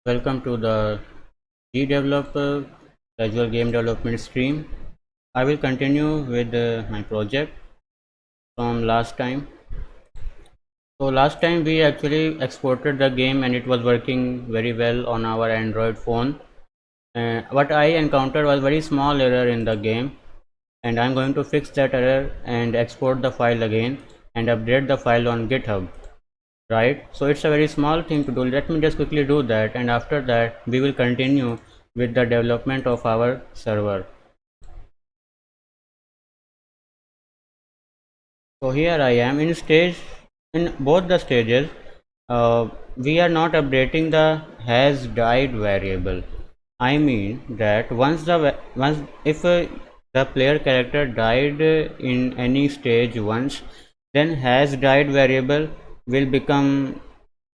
Welcome to the G Developer Casual Game Development stream. I will continue with my project from last time. So last time we actually exported the game and it was working very well on our Android phone. What I encountered was very small error in the game, and I'm going to fix that error and export the file again and update the file on GitHub. Right, so it's a very small thing to do. Let me just quickly do that, and after that we will continue with the development of our server. So here I am in both the stages. We are not updating the has died variable. I mean that once if the player character died in any stage once, then has died variable will become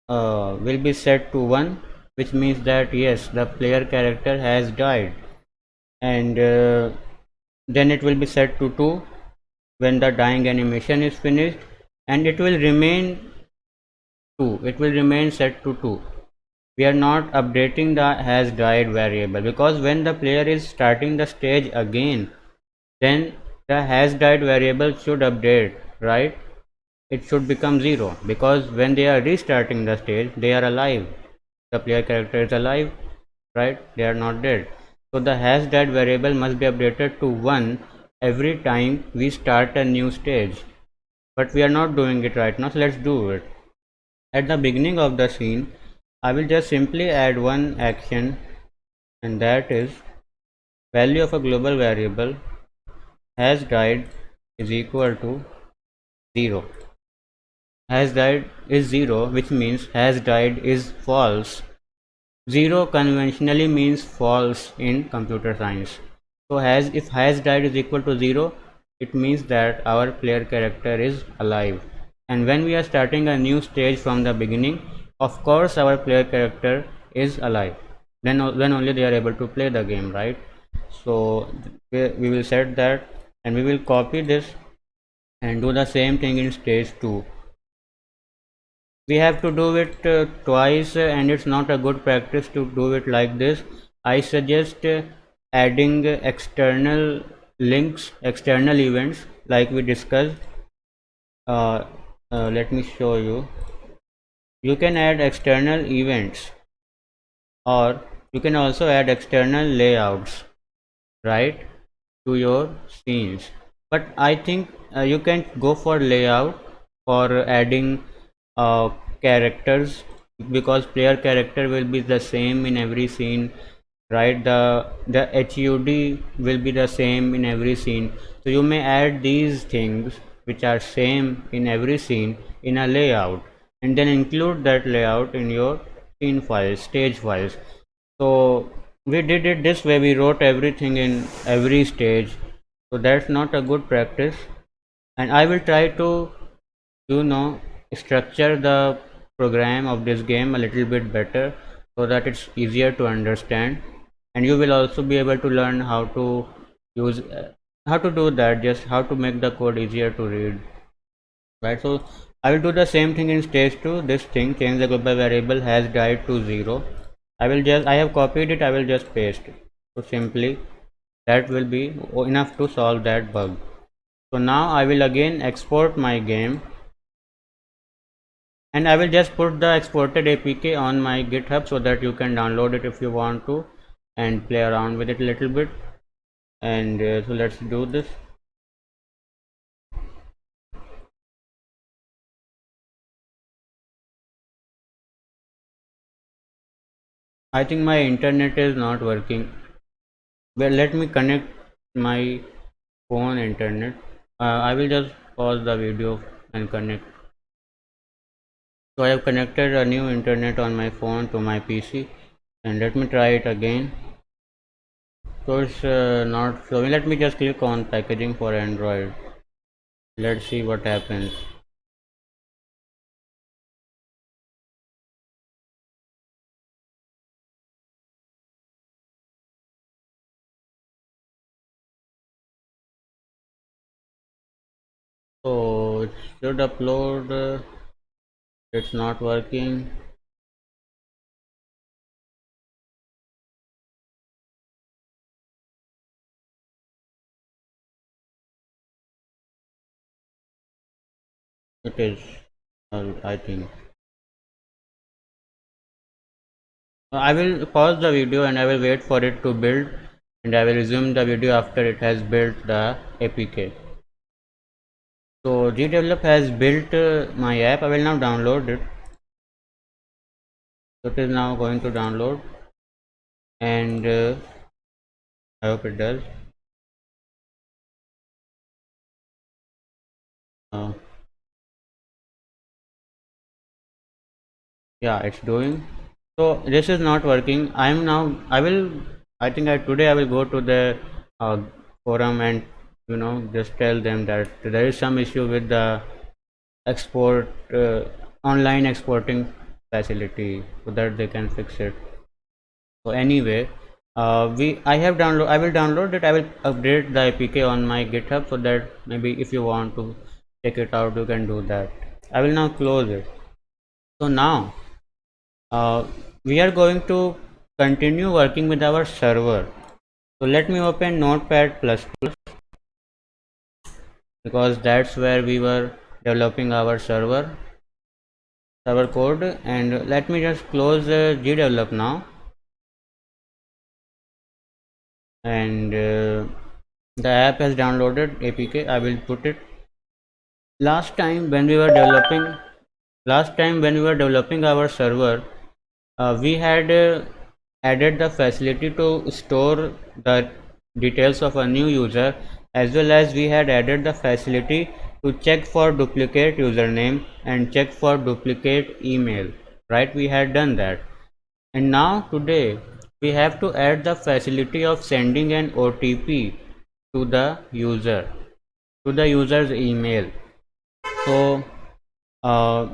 will be set to 1, which means that yes, the player character has died, and then it will be set to 2 when the dying animation is finished, and it will remain 2, it will remain set to 2. We are not updating the has died variable, because when the player is starting the stage again, then the has died variable should update, right? It should become 0, because when they are restarting the stage they are alive, the player character is alive, right? They are not dead. So the hash died variable must be updated to 1 every time we start a new stage, but we are not doing it right now, so let's do it. At the beginning of the scene, I will just simply add one action, and that is value of a global variable has died is equal to 0. Has died is 0, which means has died is false. 0 conventionally means false in computer science. So if has died is equal to 0, it means that our player character is alive. And when we are starting a new stage from the beginning, of course our player character is alive. Then only they are able to play the game, right? So we will set that, and we will copy this and do the same thing in stage 2. We have to do it twice, and it's not a good practice to do it like this. I suggest adding external links, external events, like we discussed. uh, Let me show you. You can add external events, or you can also add external layouts, right, to your scenes. But I think you can go for layout for adding uh, characters, because player character will be the same in every scene, right? The HUD will be the same in every scene, so you may add these things which are same in every scene in a layout, and then include that layout in your scene files, stage files. So we did it this way, we wrote everything in every stage, so that's not a good practice. And I will try to, you know, structure the program of this game a little bit better, so that it's easier to understand, and you will also be able to learn how to use how to do that, just how to make the code easier to read, right? So I will do the same thing in stage 2. This thing, change the global variable has died to 0. I have copied it, I will just paste it. So simply that will be enough to solve that bug. So now I will again export my game, and I will just put the exported APK on my GitHub, so that you can download it if you want to and play around with it a little bit. And so let's do this. I think my internet is not working. Well, let me connect my phone internet. I will just pause the video and connect. So I have connected a new internet on my phone to my PC, and let me try it again. So it's not showing. Let me just click on packaging for Android. Let's see what happens. So it should upload. It's not working. it is, I think. I will pause the video and I will wait for it to build, and I will resume the video after it has built the APK. So GDevelop has built my app. I will now download it. So it is now going to download, and I hope it does. Uh, yeah, it's doing. So this is not working. I am now. I think today I will go to the uh, forum and just tell them that there is some issue with the export online exporting facility, so that they can fix it. So anyway, I will download it. I will update the APK on my GitHub, so that maybe if you want to check it out, you can do that. I will now close it. So now we are going to continue working with our server. So let me open Notepad++, because that's where we were developing our server code, and let me just close GDevelop now, and the app has downloaded APK. I will put it. Last time when we were developing our server, we had added the facility to store the details of a new user, as well as we had added the facility to check for duplicate username and check for duplicate email, right? We had done that, and now today we have to add the facility of sending an OTP to the user's email. So uh,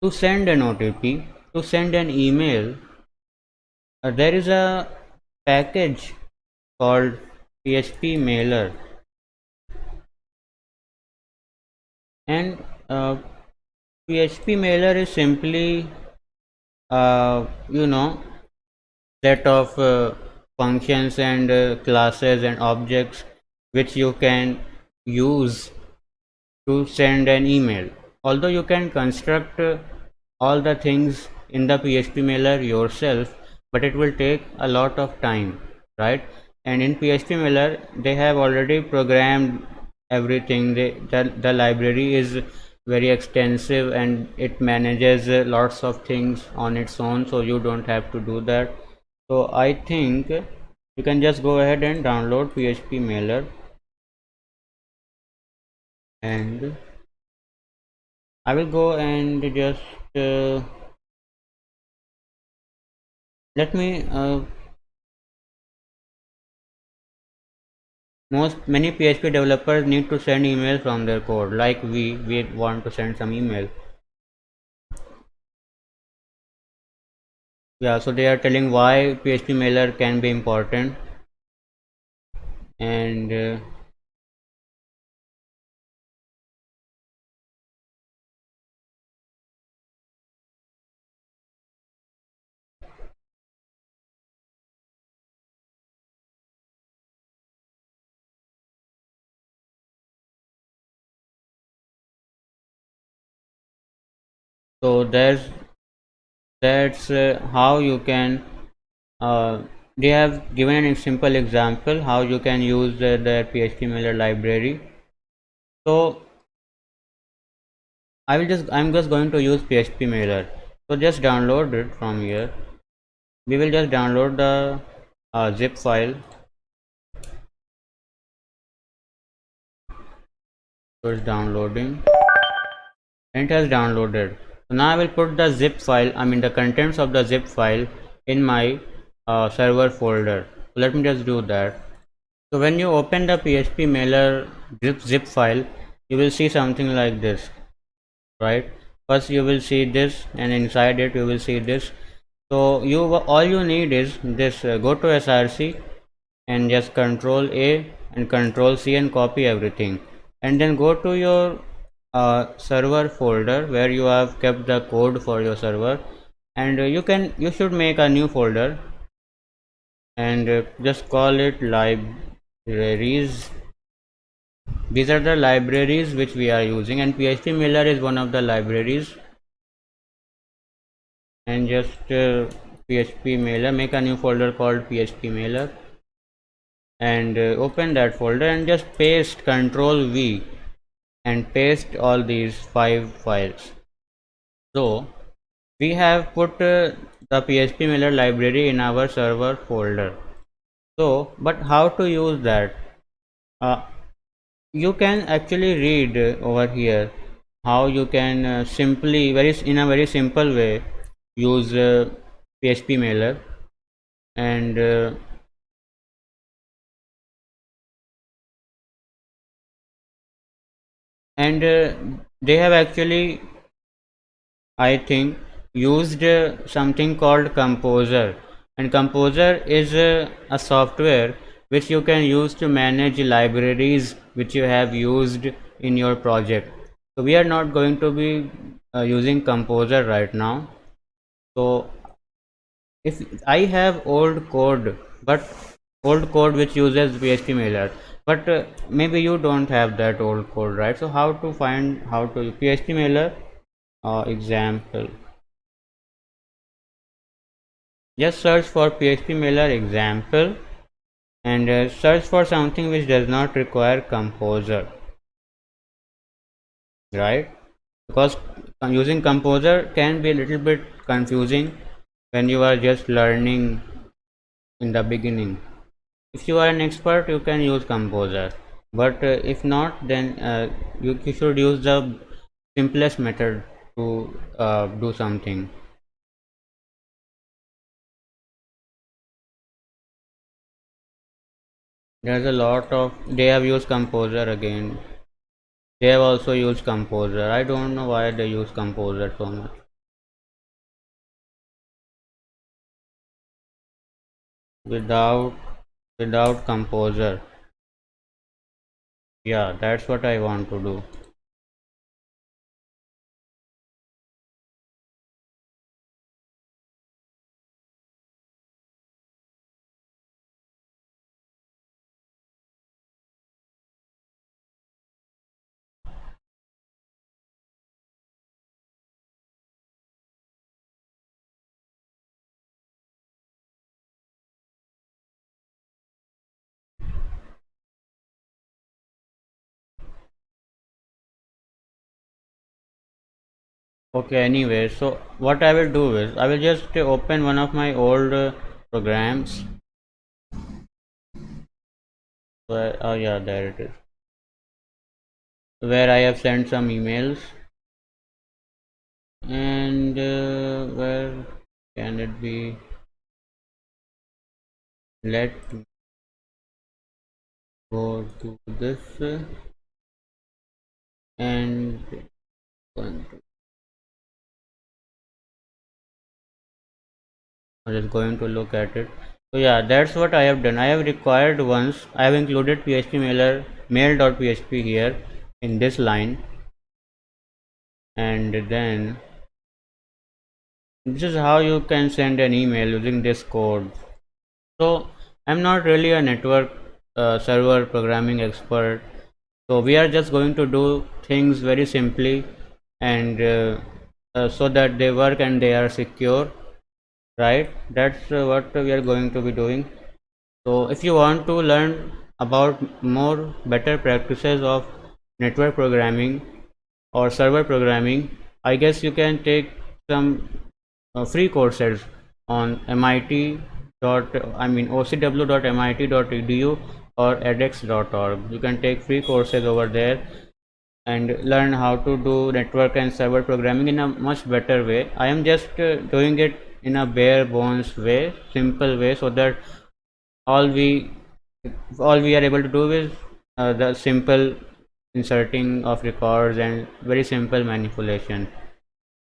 to send an OTP, to send an email, there is a package called PHP Mailer, and PHP Mailer is simply you know set of functions and classes and objects which you can use to send an email. Although you can construct all the things in the PHP Mailer yourself, but it will take a lot of time, right? And in PHP Mailer they have already programmed everything. The library is very extensive, and it manages lots of things on its own, so you don't have to do that. So I think you can just go ahead and download PHP Mailer, and I will go and just let me many PHP developers need to send emails from their code, like we want to send some email. Yeah, so they are telling why PHP Mailer can be important, and so that's how you can uh, they have given a simple example how you can use the PHP Mailer library. So I'm just going to use PHP Mailer. So just download it from here. We will just download the zip file. So it's downloading, and it has downloaded. So now I will put the zip file, I mean the contents of the zip file, in my server folder. So let me just do that. So when you open the PHP Mailer zip file, you will see something like this, right? First you will see this, and inside it you will see this. So all you need is this, go to src and just control A and control C and copy everything, and then go to your server folder where you have kept the code for your server, and you should make a new folder, and just call it libraries, these are the libraries which we are using, and phpMailer is one of the libraries. And just phpMailer, make a new folder called phpMailer, and open that folder and just paste Control V and paste all these 5 files. So we have put the phpMailer library in our server folder. So but how to use that? uh, you can actually read over here how you can simply in a very simple way use phpMailer. And they have actually, I think, used something called Composer, and Composer is a software which you can use to manage libraries which you have used in your project. So we are not going to be using Composer right now. So if I have old code which uses phpMailer, but maybe you don't have that old code, right? So how to find how to phpMailer example? Just search for phpMailer example and search for something which does not require Composer, right? Because using Composer can be a little bit confusing when you are just learning in the beginning. If you are an expert, you can use Composer, but if not, then you should use the simplest method to do something. There's a lot of, they have used Composer again. They have also used Composer. I don't know why they use Composer so much. Without without Composer. Yeah, that's what I want to do. Okay, anyway, so what I will do is I will just open one of my old programs. Oh yeah, there it is. Where I have sent some emails, and where can it be? Let me go to this and I'm just going to look at it. So yeah, that's what I have done. I have required once. I have included phpMailer mail.php here in this line, and then this is how you can send an email using this code. So I'm not really a network server programming expert, so we are just going to do things very simply, and so that they work and they are secure, right? That's what we are going to be doing. So if you want to learn about more better practices of network programming or server programming, I guess you can take some free courses on MIT dot I mean ocw.mit.edu or edX.org. You can take free courses over there and learn how to do network and server programming in a much better way. I am just doing it in a bare bones way, simple way, so that all we all we are able to do is the simple inserting of records and very simple manipulation,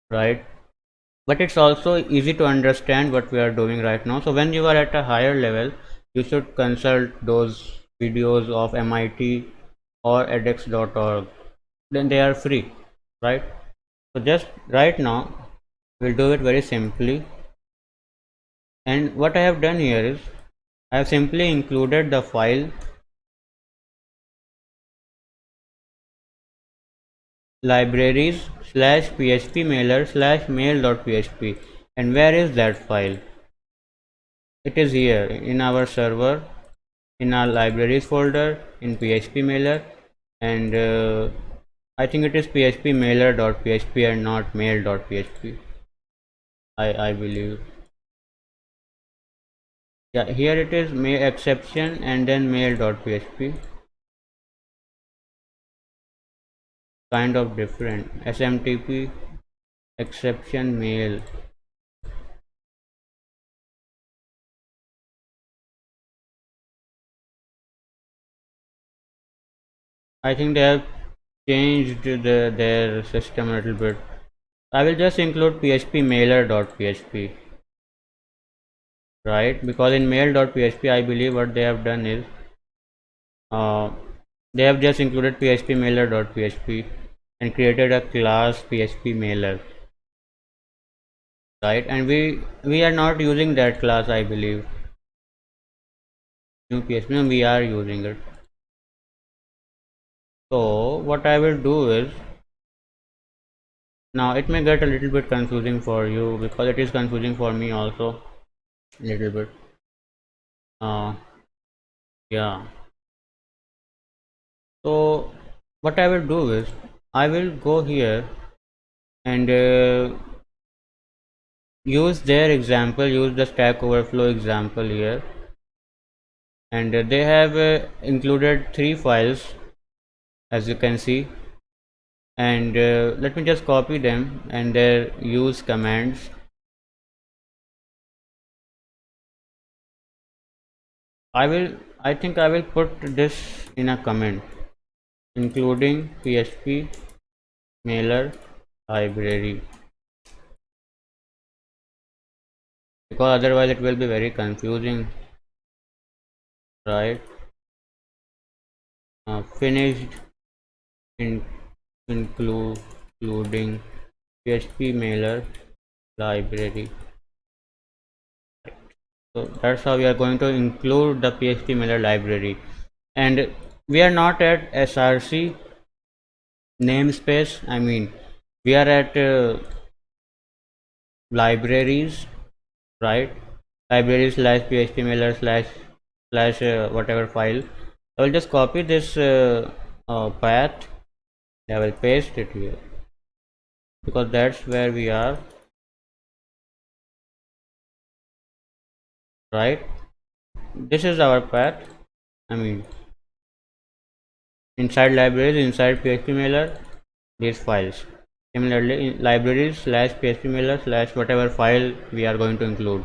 right? But it's also easy to understand what we are doing right now. So when you are at a higher level, you should consult those videos of MIT or edX.org. Then they are free, right? So just right now we'll do it very simply, and what I have done here is I have simply included the file libraries slash php mailer slash mail.php. And where is that file? It is here in our server, in our libraries folder, in php mailer, and I think it is php mailer.php and not mail.php. I believe. Yeah, here it is mail exception and then mail.php. Kind of different. SMTP exception mail. I think they have changed their system a little bit. I will just include php mailer.php, right? Because in mail.php, I believe what they have done is uh, they have just included php mailer.php and created a class php mailer, right? And we are not using that class, I believe. New php, no, we are using it. So what I will do is, now it may get a little bit confusing for you because it is confusing for me also a little bit. Uh, yeah. So what I will do is I will go here and use their example, use the Stack Overflow example here, and they have included three files as you can see, and let me just copy them and their use commands. I think I will put this in a comment, including php mailer library, because otherwise it will be very confusing, right? Finished in including php mailer library. So that's how we are going to include the php mailer library, and we are not at src namespace. I mean, we are at libraries, right? Libraries slash php mailer slash whatever file. I will just copy this path. I will paste it here because that's where we are, right? This is our path. I mean, inside libraries, inside php mailer, these files. Similarly, in libraries slash php mailer slash whatever file we are going to include.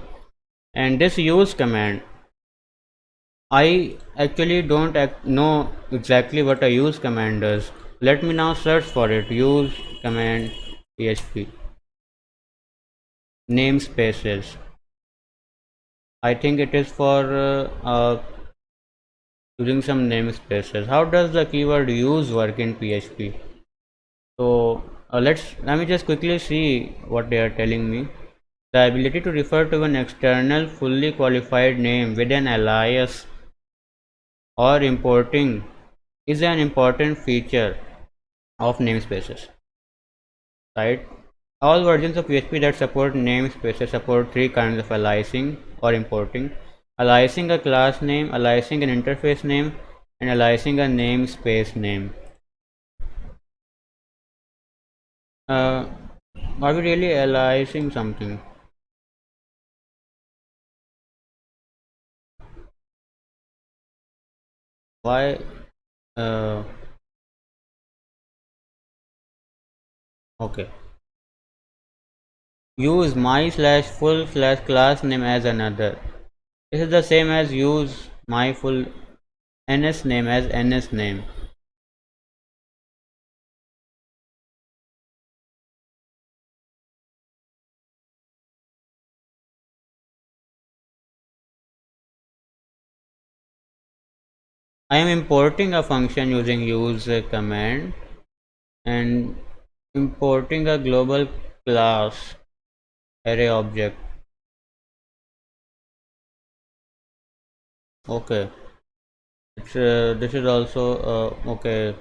And this use command, I actually don't know exactly what a use command does. Let me now search for it. Use command php namespaces. I think it is for using some namespaces. How does the keyword use work in php? So let me just quickly see what they are telling me. The ability to refer to an external fully qualified name with an alias or importing is an important feature of namespaces, right? All versions of PHP that support namespaces support three kinds of aliasing or importing: aliasing a class name, aliasing an interface name, and aliasing a namespace name. Uh, are we really aliasing something? Why? Uh, okay. Use my slash full slash class name as another. This is the same as use my full ns name as ns name. I am importing a function using use command and importing a global class array object. Okay, this is also okay.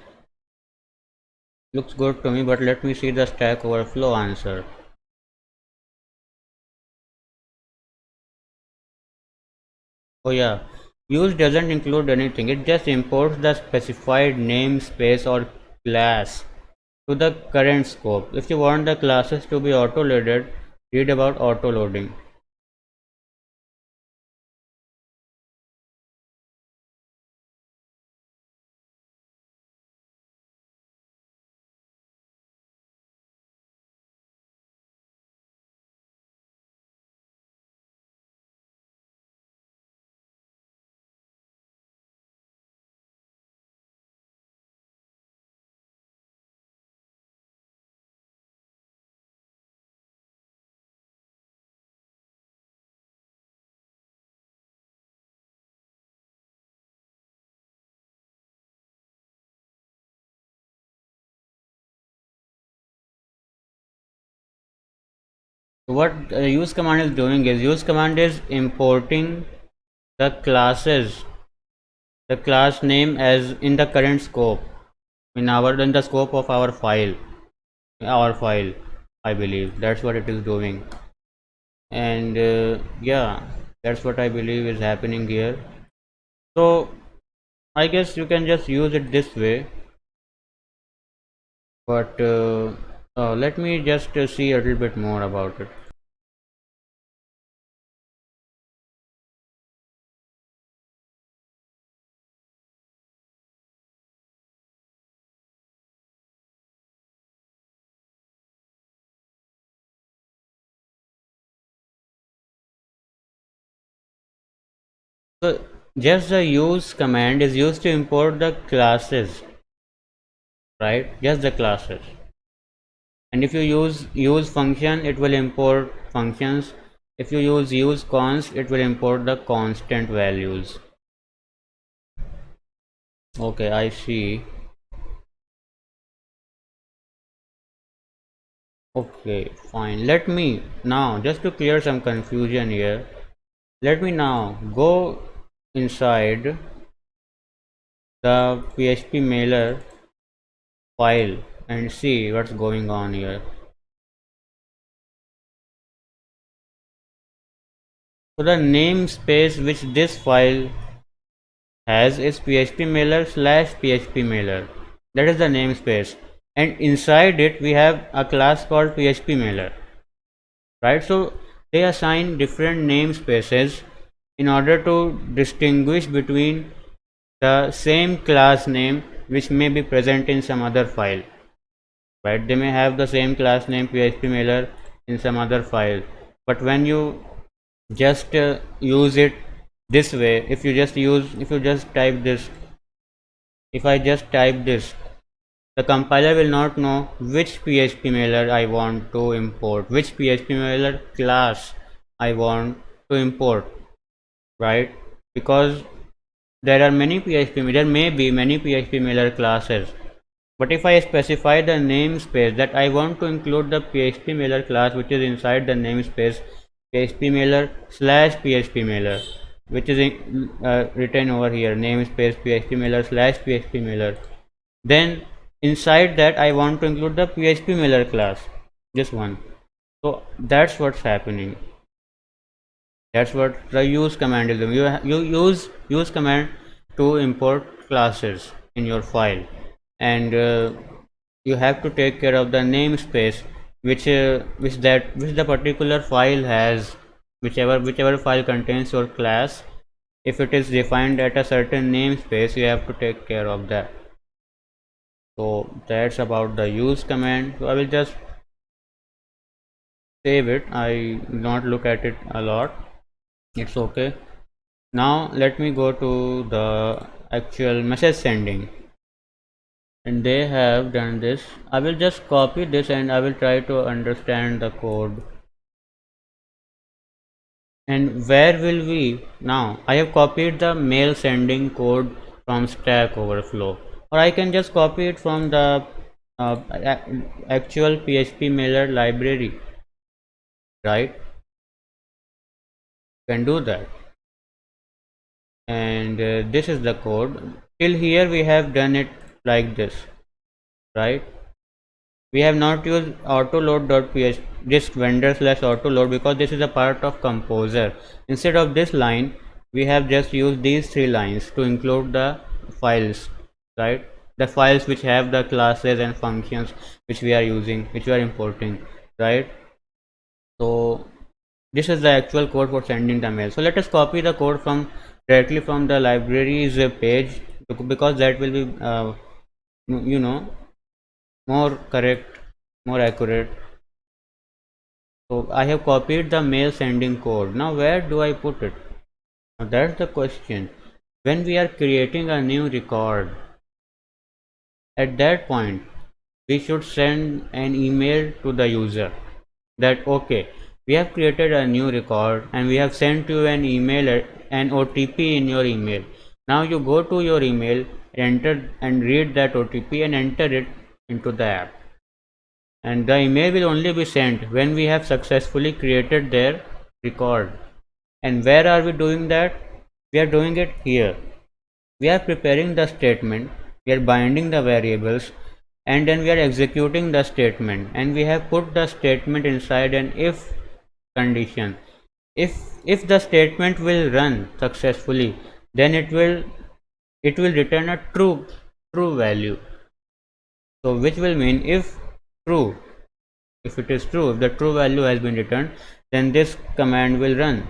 Looks good to me, but let me see the Stack Overflow answer. Oh yeah, use doesn't include anything. It just imports the specified namespace or class to the current scope. If you want the classes to be auto-loaded, read about auto-loading. What use command is doing is use command is importing the classes, the class name as in the current scope in the scope of our file. I believe that's what it is doing, and yeah, that's what I believe is happening here. So I guess you can just use it this way, but let me just see a little bit more about it. So just the use command is used to import the classes, right? Just the classes. And if you use function, it will import functions. If you use const, it will import the constant values. Okay, I see. Okay, fine. Let me now, just to clear some confusion here, let me now go inside the PHP mailer file and see what's going on here. So the namespace which this file has is phpMailer slash phpMailer. That is the namespace, and inside it we have a class called phpMailer, right? So they assign different namespaces in order to distinguish between the same class name which may be present in some other file, right? They may have the same class name phpMailer in some other file, but when you just use it this way, if you just type this, if I just type this, the compiler will not know which phpMailer I want to import, which phpMailer class I want to import, right? Because there may be many phpMailer classes, but if I specify the namespace that I want to include the phpMailer class which is inside the namespace phpMailer slash phpMailer, which is written over here, namespace phpMailer slash phpMailer, then inside that I want to include the phpMailer class, this one. So that's what's happening. That's what the use command is doing. You use command to import classes in your file, and you have to take care of the namespace which the particular file has, whichever file contains your class. If it is defined at a certain namespace, you have to take care of that. So that's about the use command. So I will just save it. I not look at it a lot. It's okay. Now let me go to the actual message sending, and they have done this. I will just copy this and I will try to understand the code. And where will we now? I have copied the mail sending code from Stack Overflow, or I can just copy it from the actual PHP mailer library, right? Can do that. And this is the code. Till here we have done it like this, right? We have not used autoload.php disk vendor slash autoload because this is a part of composer. Instead of this line, we have just used these three lines to include the files, right? The files which have the classes and functions which we are using, which we are importing, right? So this is the actual code for sending the mail. So let us copy the code from directly from the libraries page, because that will be you know, more correct, more accurate. So I have copied the mail sending code. Now where do I put it? Now that's the question. When we are creating a new record, at that point we should send an email to the user that okay, we have created a new record and we have sent you an email, an OTP in your email. Now you go to your email, enter and read that OTP and enter it into the app. And the email will only be sent when we have successfully created their record. And where are we doing that? We are doing it here. We are preparing the statement, we are binding the variables, and then we are executing the statement, and we have put the statement inside an if condition. If the statement will run successfully, then it will return a true value. So which will mean if true, if it is true, if the true value has been returned, then this command will run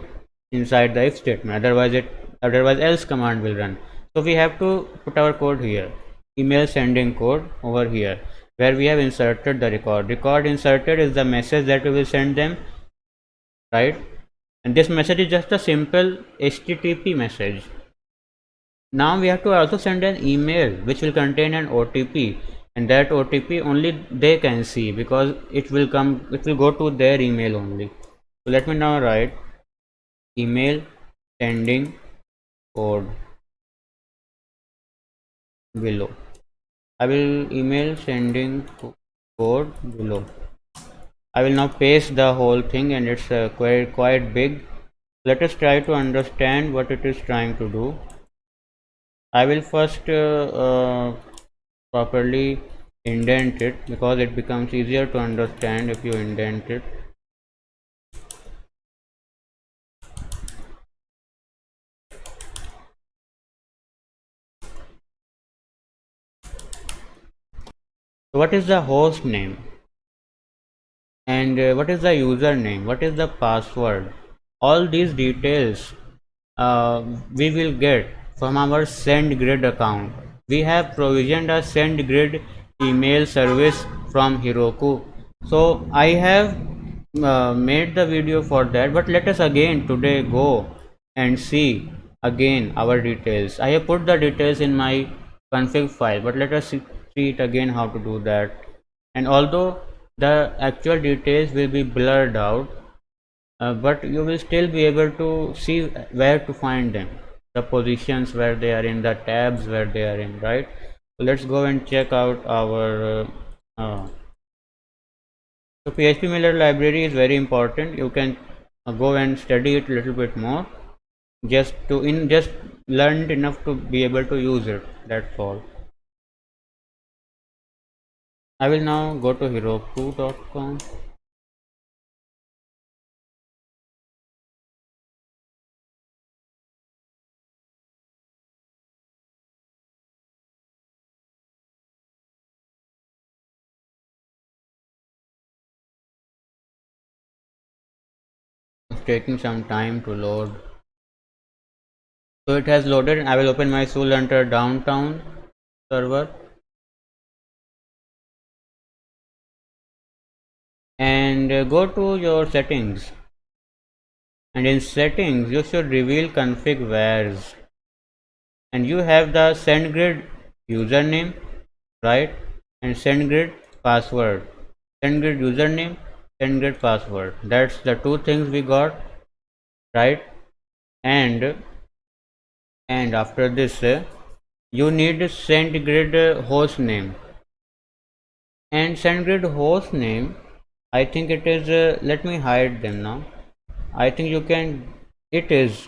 inside the if statement. Otherwise else command will run. So we have to put our code here. Email sending code over here, where we have inserted the record. Record inserted is the message that we will send them, right? And this message is just a simple HTTP message. Now we have to also send an email which will contain an OTP, and that OTP only they can see because it will go to their email only. So let me now write email sending code below. I will email sending code below. I will now paste the whole thing, and it's quite big. Let us try to understand what it is trying to do. I will first properly indent it, because it becomes easier to understand if you indent it. So what is the host name, and what is the username, what is the password? All these details we will get from our SendGrid account. We have provisioned a SendGrid email service from Heroku. So I have made the video for that, but let us again today go and see again our details. I have put the details in my config file, but let us see it again how to do that. And although the actual details will be blurred out, but you will still be able to see where to find them, the positions where they are in, the tabs where they are in, right? So let's go and check out our so PHP Mailer library is very important. You can go and study it a little bit more, just learn enough to be able to use it. That's all. I will now go to heroku.com. It's taking some time to load. So it has loaded, and I will open my SoulHunter Downtown server, and go to your settings, and in settings you should reveal config vars, and you have the SendGrid username, right, and SendGrid password. SendGrid username, SendGrid password, that's the two things we got, right? And after this you need SendGrid host name, and SendGrid host name, I think it is let me hide them now. I think you can, it is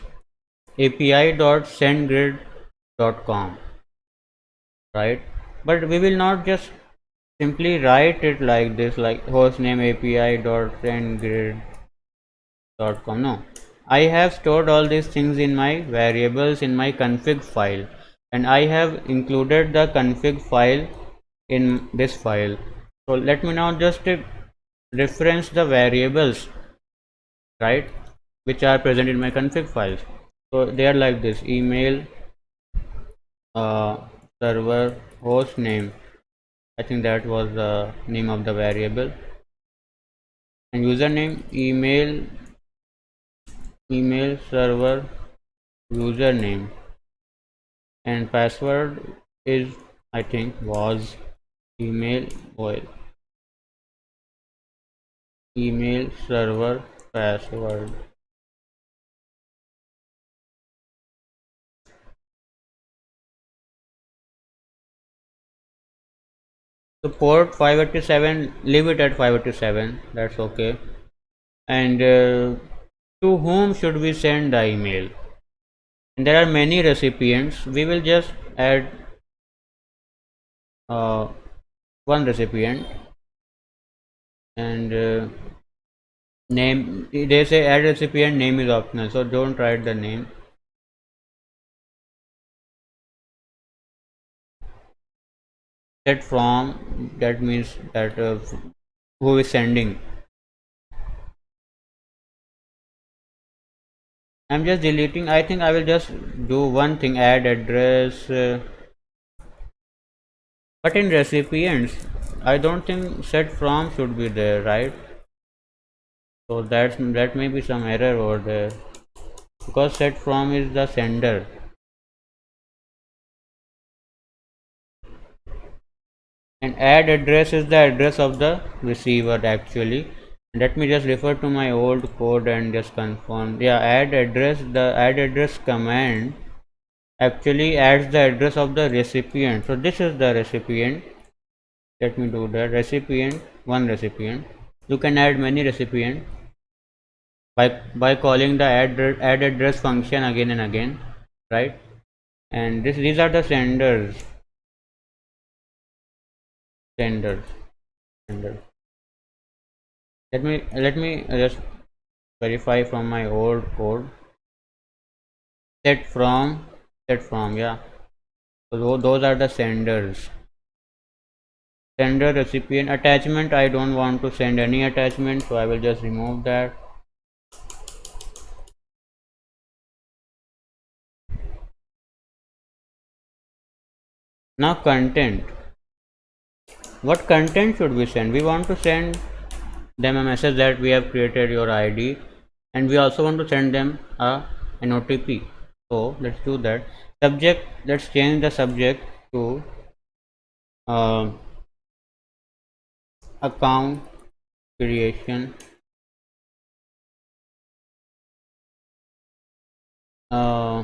api.sendgrid.com, right? But we will not just simply write it like this, like hostname api dot sendgrid.com. No, I have stored all these things in my variables in my config file, and I have included the config file in this file. So let me now just reference the variables, right, which are present in my config files. So they are like this: email, uh, server, host name. I think that was the name of the variable, and username, email server username, and password is, I think, was email oil, email server password. So port 587, leave it at 587, that's okay. And to whom should we send the email? And there are many recipients. We will just add uh, one recipient, and name, they say add recipient, name is optional, so don't write the name. Set from, that means that who is sending. I'm just deleting. I think I will just do one thing, add address, but in recipients I don't think set from should be there, right? So that may be some error over there, because set from is the sender. And add address is the address of the receiver actually. Let me just refer to my old code and just confirm. Yeah, add address, the add address command actually adds the address of the recipient. So this is the recipient. Let me do that. Recipient, one recipient. You can add many recipient by calling the add address function again and again, right? And these are the senders senders. Let me just verify from my old code. Set from, yeah. So those are the senders. Sender, recipient, attachment, I don't want to send any attachment, so I will just remove that. Now content, what content should we send? We want to send them a message that we have created your ID, and we also want to send them an OTP. So let's do that. Subject, let's change the subject to uh, account creation, uh,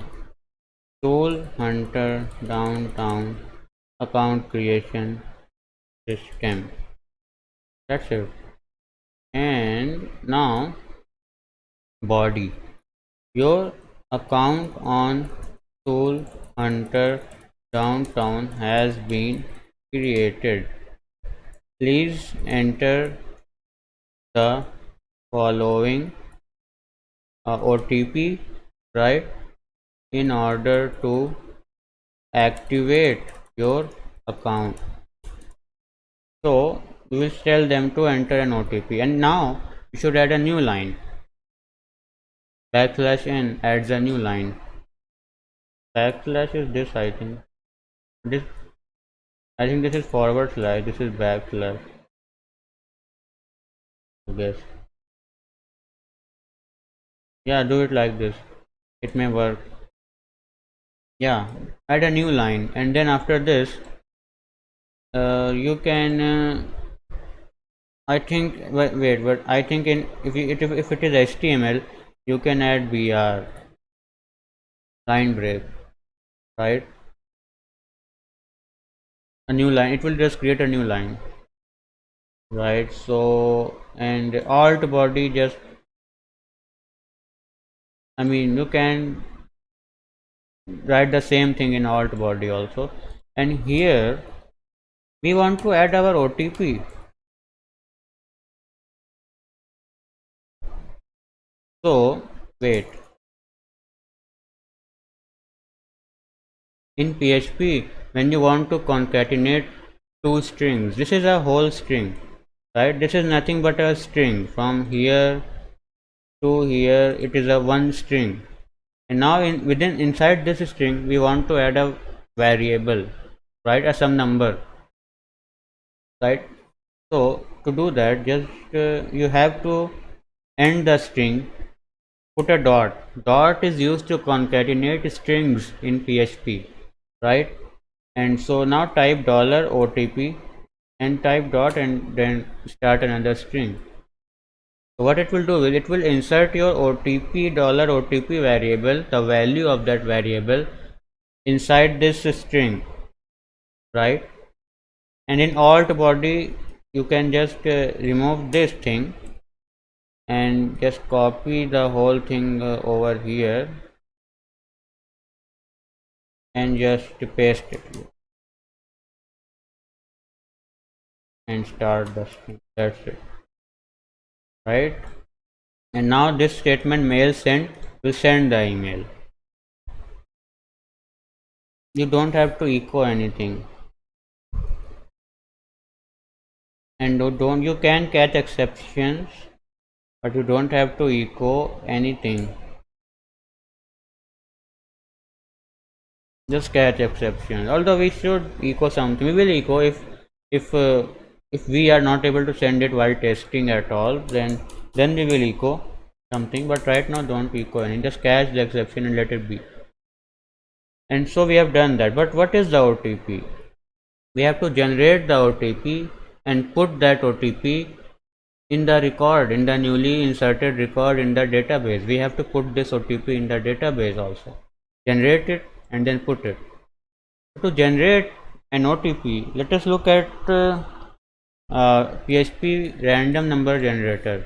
tool hunter downtown account creation system. That's it. And now body, your account on tool hunter downtown has been created. Please enter the following OTP, right, in order to activate your account. So we will tell them to enter an OTP, and now we should add a new line. Backslash n adds a new line. Backslash is this, I think. This, I think this is forward slash. This is backslash, I guess. Yeah, do it like this. It may work. Yeah, add a new line, and then after this, you can. I think wait, but I think in if it is HTML, you can add BR, line break, right? A new line. It will just create a new line, right? So and alt body, just, I mean, you can write the same thing in alt body also. And here We want to add our OTP. So wait, in PHP, when you want to concatenate two strings, this is a whole string, right? This is nothing but a string from here to here. It is a one string, and now inside this string we want to add a variable, right? A some number, right? So to do that, just you have to end the string, put a dot. Dot is used to concatenate strings in PHP, right? And so now type $OTP and type dot and then start another string. So what it will do is it will insert your OTP $OTP variable, the value of that variable inside this string, right? And in alt body you can just remove this thing and just copy the whole thing over here and just paste it here and start the string. That's it, right? And now this statement mail send will send the email. You don't have to echo anything, and don't you can catch exceptions, but you don't have to echo anything. Just catch exceptions. Although we should echo something, we will echo if uh, if we are not able to send it while testing at all, then we will echo something. But right now, don't echo anything. Just catch the exception and let it be. And so we have done that. But what is the OTP? We have to generate the OTP and put that OTP in the record, in the newly inserted record in the database. We have to put this OTP in the database also. Generate it and then put it. To generate an OTP, let us look at PHP random number generator.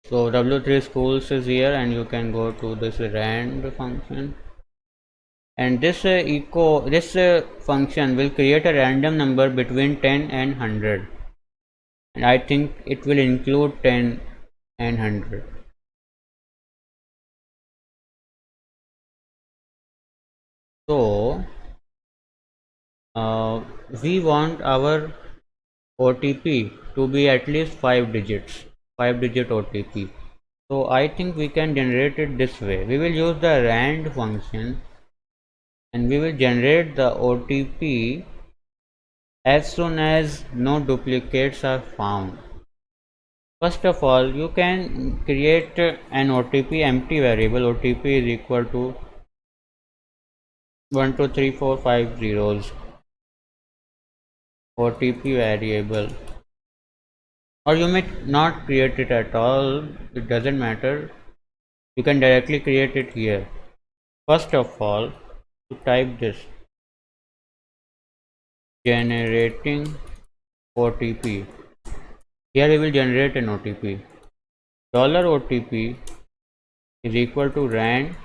So W3 schools is here, and you can go to this rand function, and this function will create a random number between 10 and 100, and I think it will include 10 and 100. So we want our OTP to be at least 5 digits, 5-digit OTP. So I think we can generate it this way. We will use the rand function and we will generate the OTP as soon as no duplicates are found. First of all, you can create an OTP empty variable. OTP is equal to 123450 zeros. OTP variable, or you may not create it at all. It doesn't matter. You can directly create it here. First of all, to type this generating OTP. Here we will generate an OTP. $OTP is equal to rand.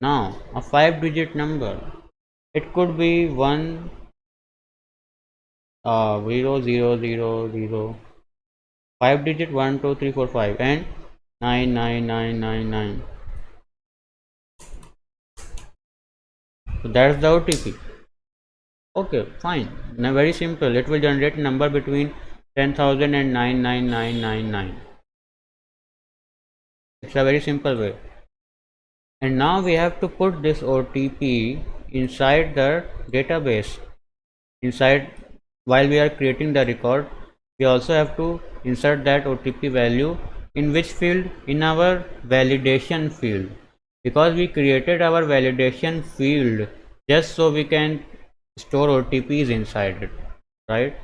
Now a 5-digit number. It could be 1 0 0 0 0, 5-digit 1 2 3 4 5 and 99999. So that's the OTP. Okay, fine. Now very simple. It will generate a number between 10,000 and 99999. It's a very simple way. And now we have to put this OTP inside the database. Inside, while we are creating the record, we also have to insert that OTP value in which field? In our validation field, because we created our validation field just so we can store OTPs inside it, right?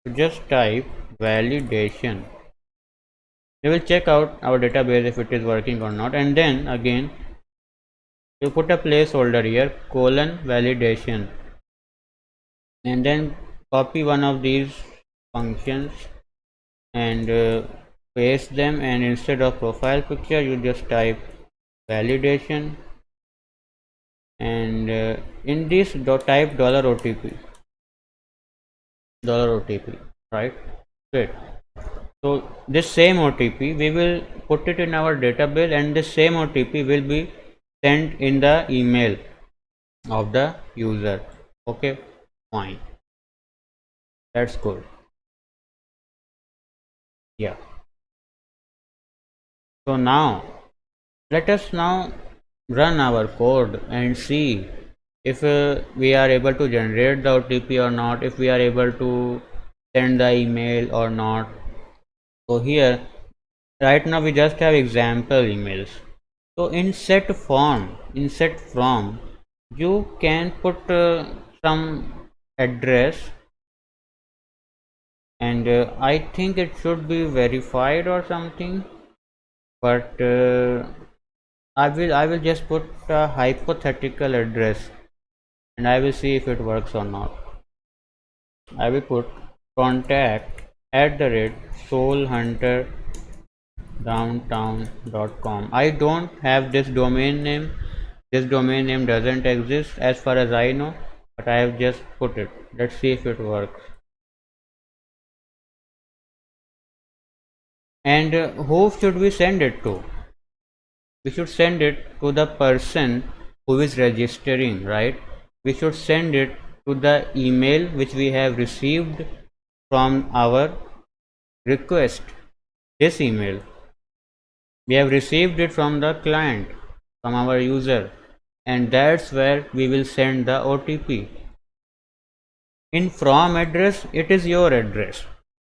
So just type validation. We will check out our database if it is working or not, and then again you put a placeholder here :validation, and then copy one of these functions and paste them, and instead of profile picture you just type validation, and in this type $OTP, right? Great. So this same OTP we will put it in our database, and this same OTP will be sent in the email of the user. Okay, fine, that's good. Yeah, so now let us now run our code and see if we are able to generate the OTP or not, if we are able to send the email or not. So here right now we just have example emails. So in set from you can put some address, and I think it should be verified or something, but I will just put a hypothetical address, and I will see if it works or not. I will put contact at the rate soulhunterdowntown.com. I don't have this domain name. This domain name doesn't exist as far as I know, but I have just put it. Let's see if it works. And who should we send it to? We should send it to the person who is registering, right? We should send it to the email which we have received from our request. This email we have received it from the client, from our user, and that's where we will send the OTP. In from address, it is your address,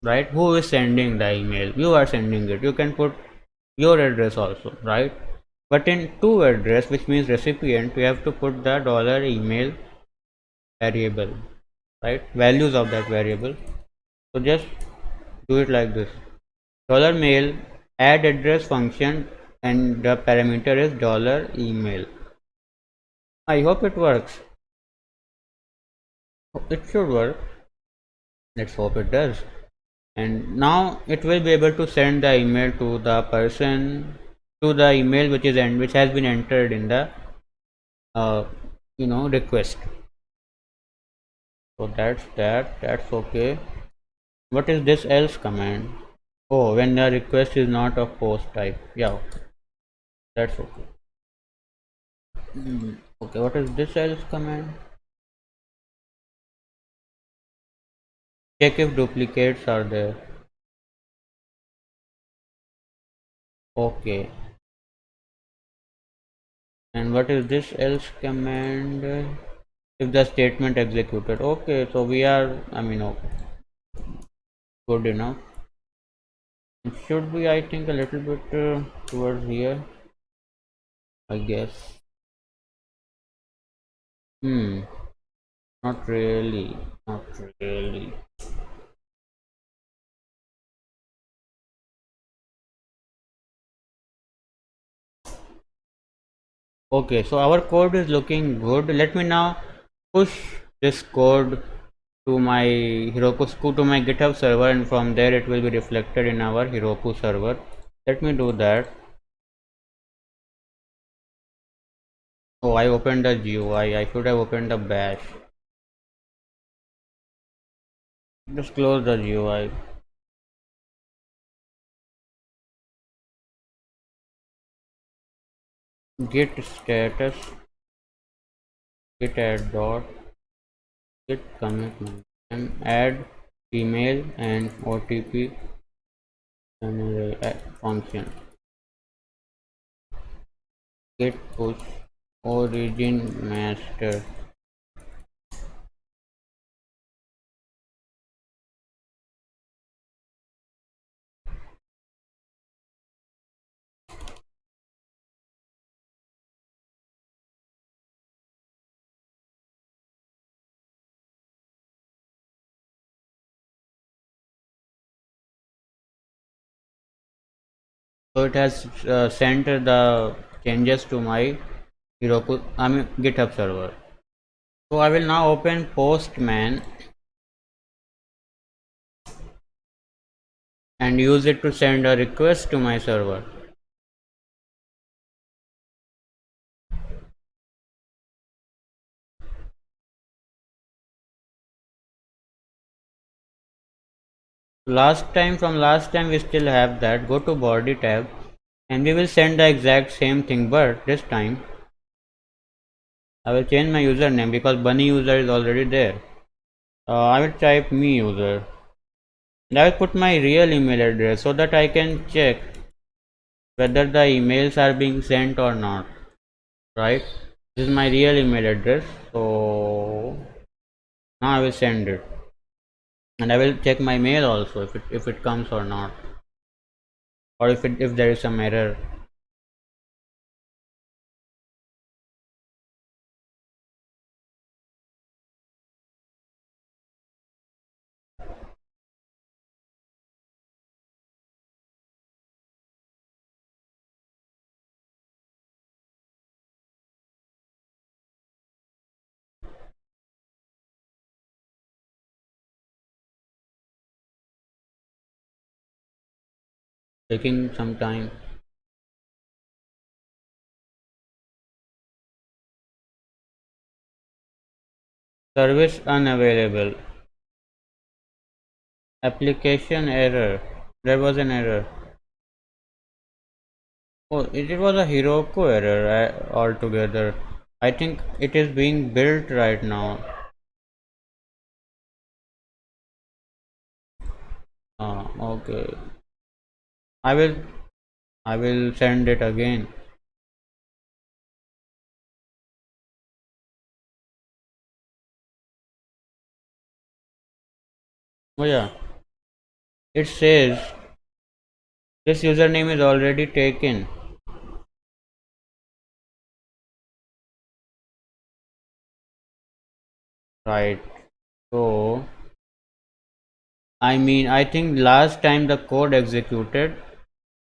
right? Who is sending the email? You are sending it. You can put your address also, right? But in to address, which means recipient, we have to put the $email variable, right? Values of that variable. So just do it like this. $mail add address function, and the parameter is $email. I hope it works. It should work. Let's hope it does. And now it will be able to send the email to the person, to the email which has been entered in the uh, request. So that's okay. What is this else command? Oh, when the request is not of post type. Yeah, that's okay. Okay, what is this else command? Check if duplicates are there. Okay. And what is this else command? If the statement executed. Okay, so we are, okay, good enough. It should be, I think, a little bit towards here, I guess. Not really, not really. Okay, so our code is looking good. Let me now push this code to my Heroku, to my GitHub server, and from there it will be reflected in our Heroku server. Let me do that. Oh, I opened the GUI. I should have opened the bash. Just close the GUI. Git status, git add dot, git commit, and add email and OTP and function. Git push origin master. So it has sent the changes to my GitHub server. So I will now open Postman. and use it to send a request to my server. Last time we still have that. Go to body tab and we will send the exact same thing, but this time I will change my username because bunny user is already there. I will type me user and I will put my real email address so that I can check whether the emails are being sent or not, right? This is my real email address, so now I will send it and I will check my mail also if it comes or not, or if there is some error. Taking some time. Service unavailable. Application error. There was an error. Oh, it was a Heroku error altogether. I think it is being built right now. Okay. I will I will send it again. Oh yeah. It says this username is already taken. Right. So I mean I think last time the code executed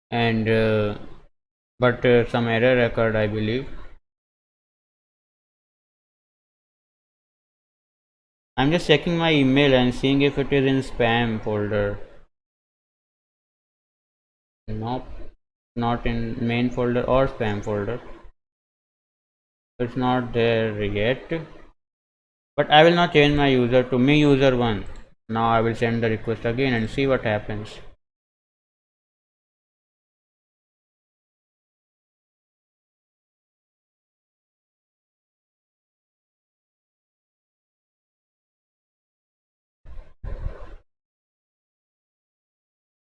and but some error occurred I believe. I'm just checking my email and seeing if it is in spam folder. Nope, not in main folder or spam folder. It's not there yet. But I will not change my user to me user 1. Now I will send the request again and see what happens.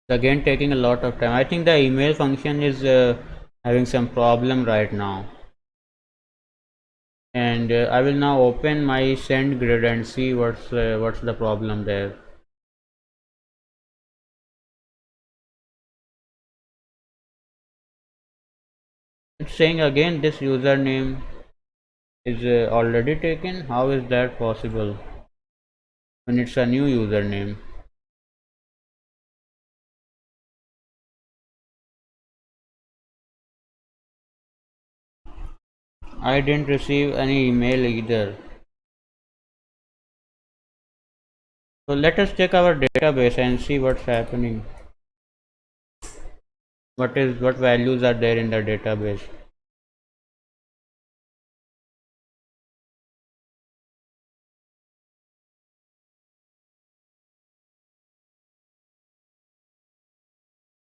It's again taking a lot of time. I think the email function is having some problem right now. And I will now open my send grid and see what's the problem there. It's saying again this username is already taken. How is that possible when it's a new username? I didn't receive any email either. So let us check our database and see what's happening. What values are there in the database?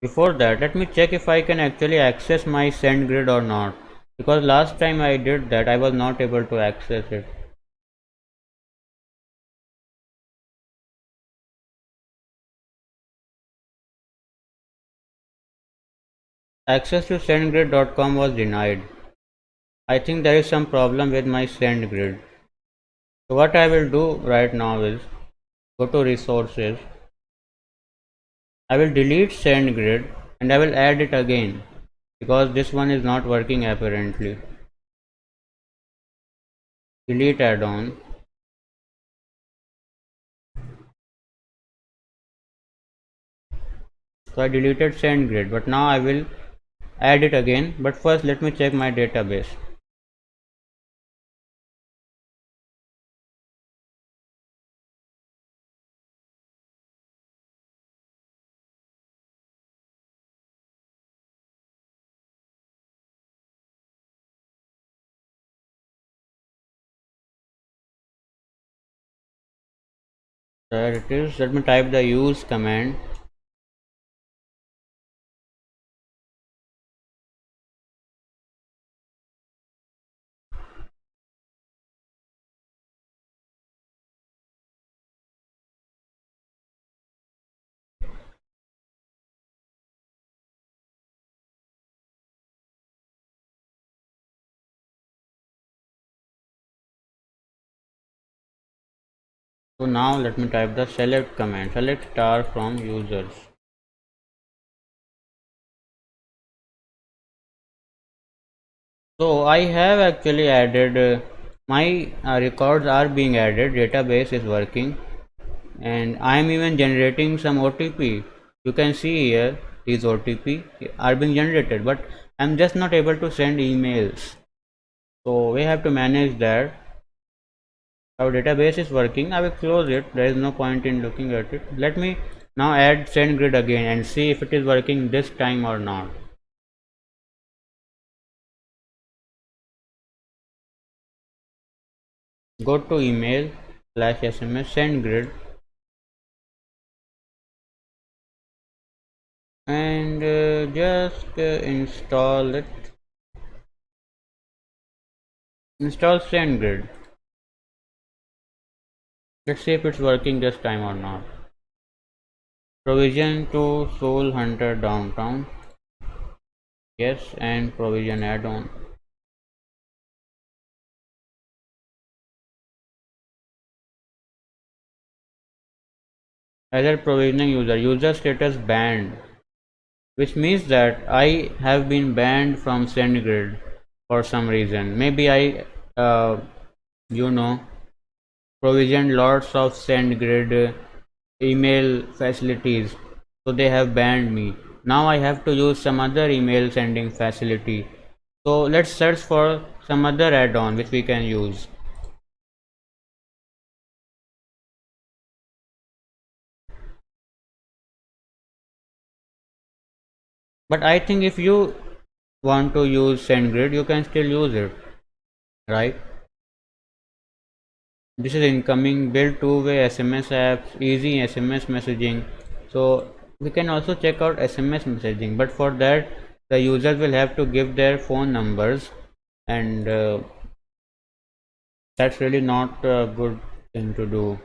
Before that, let me check if I can actually access my send grid or not. Because last time I did that, I was not able to access it. Access to sendgrid.com was denied. I think there is some problem with my send grid. So what I will do right now is go to resources. I will delete send grid and I will add it again because this one is not working apparently. Delete add-on. So I deleted send grid, but now I will add it again. But first let me check my database. There it is. Let me type the use command. So now let me type the select command. Select star from users. So I have actually added my records are being added. Database is working, and I am even generating some OTP. You can see here these OTP are being generated, but I'm just not able to send emails. So we have to manage that. Our database is working. I will close it. There is no point in looking at it. Let me now add SendGrid again and see if it is working this time or not. Go to email /SMS SendGrid and just install it. Install SendGrid. Let's see if it's working this time or not. Provision to Soul Hunter Downtown. Yes, and provision add-on. Other provisioning user status banned, which means that I have been banned from SendGrid for some reason. Maybe I, you know, provisioned lots of SendGrid email facilities, so they have banned me. Now I have to use some other email sending facility. So let's search for some other add-on which we can use. But I think if you want to use SendGrid, you can still use it, right? This is incoming, build two-way SMS apps, easy SMS messaging. So we can also check out SMS messaging, but for that the users will have to give their phone numbers, and that's really not a good thing to do.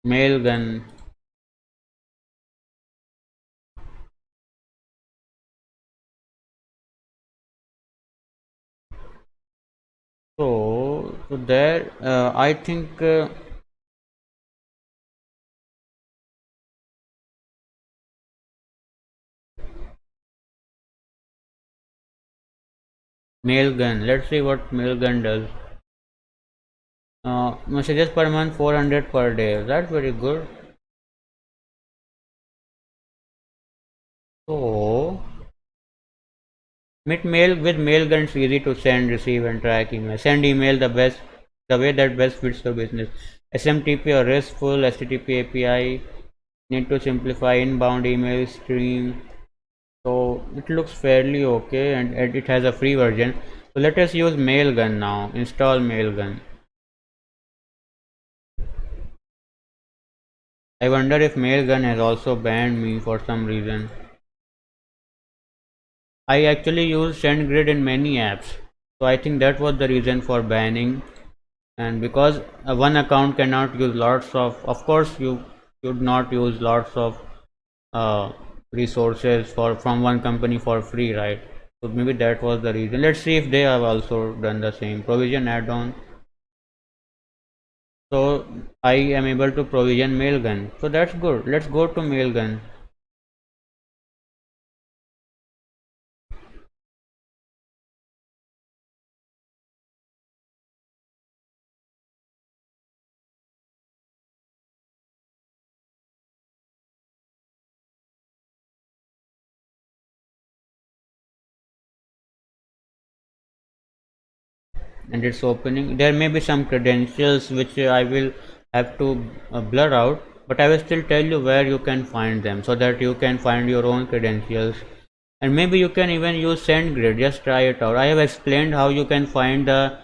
Mailgun. So there, I think Mailgun. Let's see what Mailgun does. Messages per month 400 per day. That's very good. So with Mailgun it's easy to send, receive, and track email. Send email the way that best fits your business. SMTP or RESTful HTTP API. Need to simplify inbound email stream. So it looks fairly okay, and it has a free version. So let us use Mailgun now. Install Mailgun. I wonder if Mailgun has also banned me for some reason. I actually use SendGrid in many apps, so I think that was the reason for banning. And because one account cannot use lots of course you should not use lots of uh, resources from one company for free, right? So maybe that was the reason. Let's see if they have also done the same. Provision add-on. So I am able to provision Mailgun, so that's good. Let's go to Mailgun. And it's opening. There may be some credentials which I will have to blur out, but I will still tell you where you can find them so that you can find your own credentials. And maybe you can even use SendGrid. Just try it out. I have explained how you can find the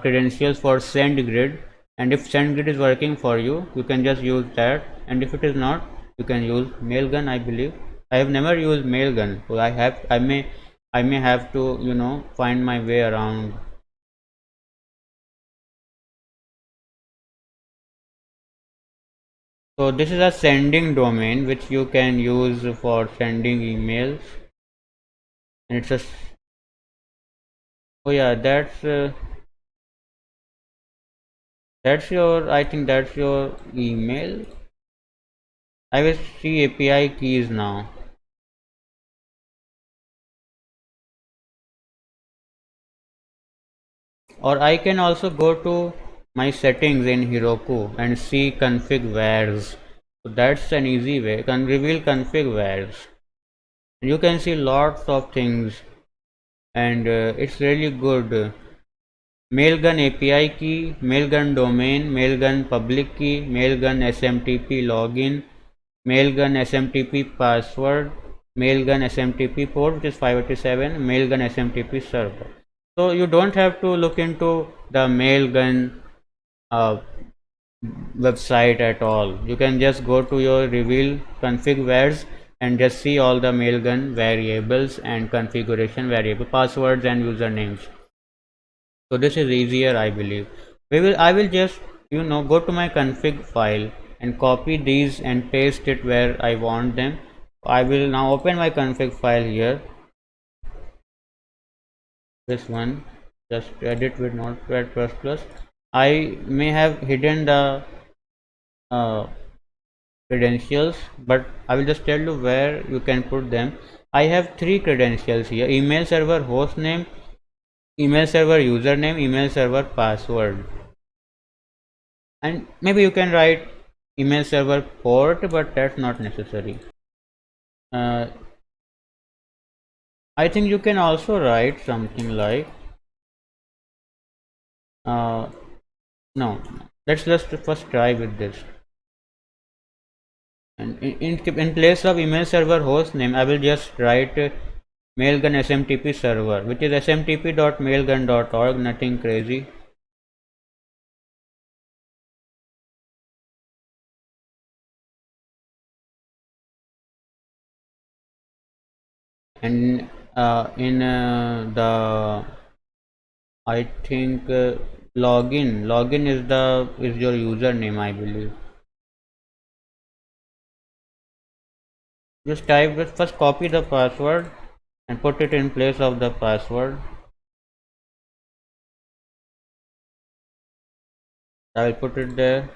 credentials for SendGrid, and if SendGrid is working for you, you can just use that, and if it is not, you can use Mailgun. I believe I have never used Mailgun, so I may have to find my way around. So this is a sending domain which you can use for sending emails, and it's a oh yeah, that's your, I think that's your email. I will see API keys now. Or I can also go to my settings in Heroku and see config vares. So that's an easy way. Can reveal config vares. You can see lots of things, and it's really good. Mailgun API key, Mailgun domain, Mailgun public key, Mailgun SMTP login, Mailgun SMTP password, Mailgun SMTP port which is 587, Mailgun SMTP server. So you don't have to look into the Mailgun uh, website at all. You can just go to your reveal config vares and just see all the Mailgun variables and configuration variable passwords and usernames. So this is easier, I believe. I will just go to my config file and copy these and paste it where I want them. I will now open my config file here, this one, just edit with notepad plus plus. I may have hidden the uh, credentials, but I will just tell you where you can put them. I have three credentials here: email server host name, email server username, email server password. And maybe you can write email server port, but that's not necessary. uh, I think you can also write something like uh, no, let's just first try with this. And in place of email server host name, I will just write mailgun smtp server, which is smtp.mailgun.org, nothing crazy. And in the I think login is your username, I believe. Just type it first, copy the password and put it in place of the password. I will put it there.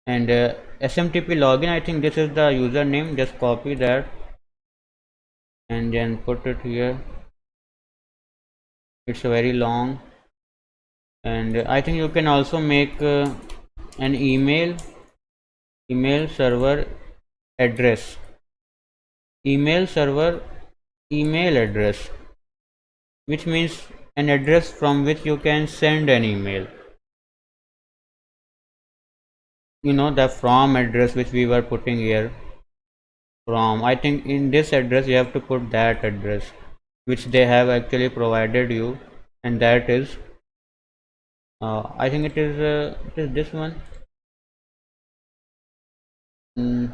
And smtp login, I think this is the username. Just copy that and then put it here. It's very long. And I think you can also make an email server address, email server email address, which means an address from which you can send an email. The from address which we were putting here. From, I think in this address you have to put that address which they have actually provided you, and that is I think it is this one. mm,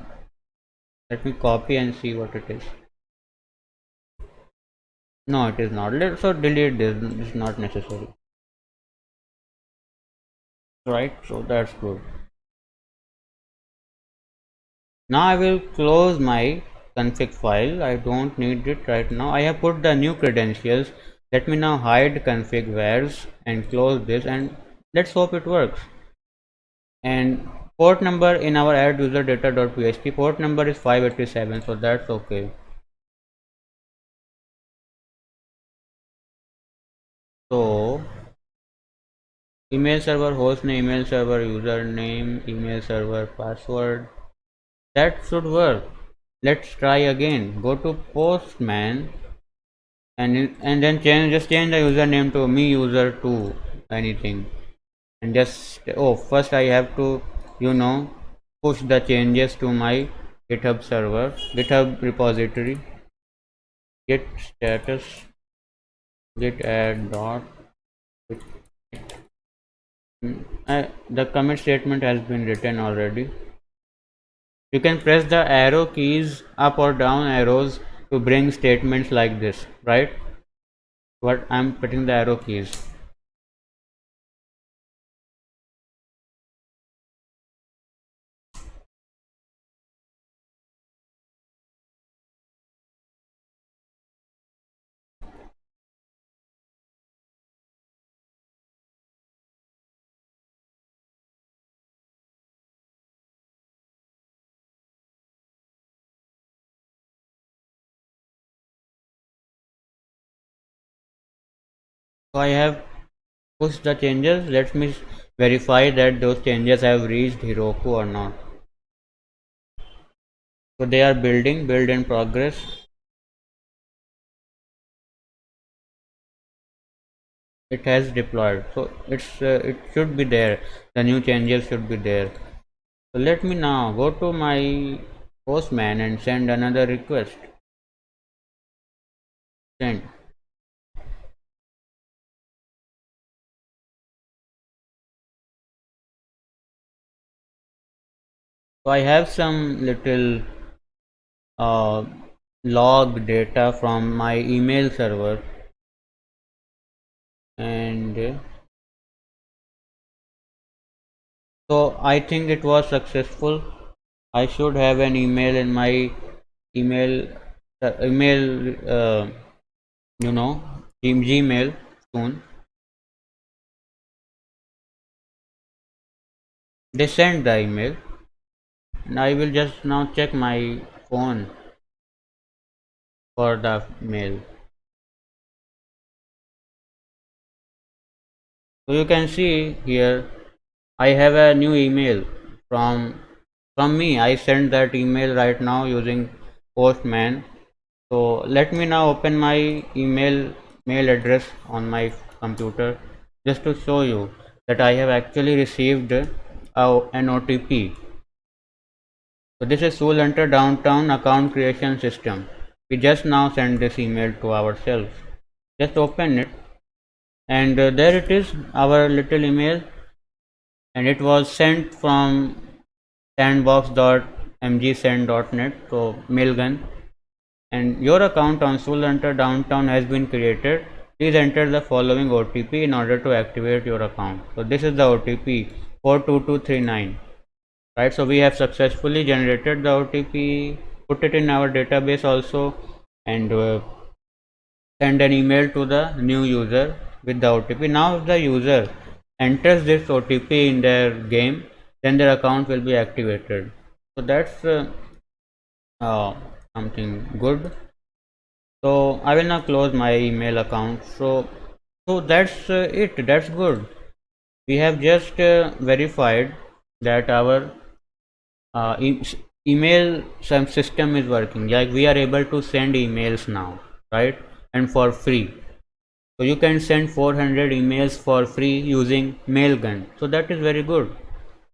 Let me copy and see what it is. No, it is not. So delete this, it's not necessary, right? So that's good. Now I will close my config file. I don't need it right now. I have put the new credentials. Let me now hide config vares and close this, and let's hope it works. And port number in our add user data.php, port number is 587, so that's okay. So email server host name, email server username, email server password, that should work. Let's try again. Go to Postman and then just change the username to me user 2 anything, and just first I have to push the changes to my GitHub server, GitHub repository. Git status git add dot The commit statement has been written already. You can press the arrow keys, up or down arrows, to bring statements like this, right? What I'm putting the arrow keys. So I have pushed the changes. Let me verify that those changes have reached Heroku or not. So they are build in progress. It has deployed, so it should be there. The new changes should be there. So let me now go to my Postman and send another request. Send. So I have some little uh, log data from my email server, and so I think it was successful. I should have an email in my email email you know Gmail soon. They sent the email, and I will just now check my phone for the mail. So you can see here I have a new email from me. I sent that email right now using Postman. So let me now open my mail address on my computer, just to show you that I have actually received an OTP. So this is Soul Hunter Downtown account creation system. We just now sent this email to ourselves. Just open it, and there it is, our little email, and it was sent from sandbox.mgsend.net, so mailgun. And your account on Soul Hunter Downtown has been created. Please enter the following OTP in order to activate your account. So this is the OTP 42239. Right, so we have successfully generated the OTP, put it in our database also, and send an email to the new user with the OTP. Now if the user enters this OTP in their game, then their account will be activated. So that's uh, something good. So I will now close my email account. So that's it. That's good. We have just verified that our uh, e- email system is working. Like we are able to send emails now, right? And for free. So you can send 400 emails for free using Mailgun. So that is very good.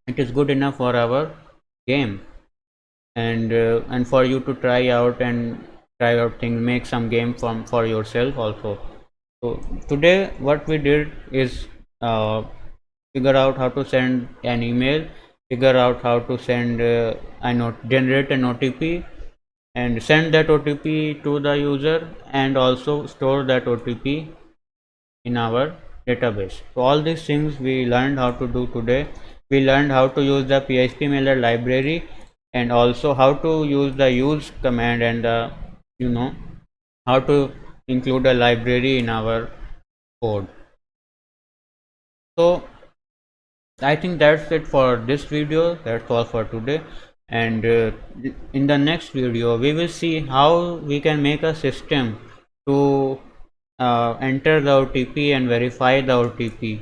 It is good enough for our game, and for you to try out things, make some game from for yourself also. So today what we did is figure out how to send an email, figure out how to send generate an OTP, and send that OTP to the user, and also store that OTP in our database. So all these things we learned how to do today. We learned how to use the PHP mailer library, and also how to use the use command, and you know how to include a library in our code. So I think that's it for this video. That's all for today, and in the next video we will see how we can make a system to enter the OTP and verify the OTP,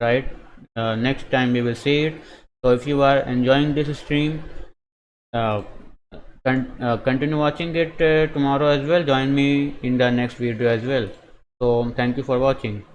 right? Next time we will see it. So if you are enjoying this stream, uh, continue watching it tomorrow as well. Join me in the next video as well. So thank you for watching.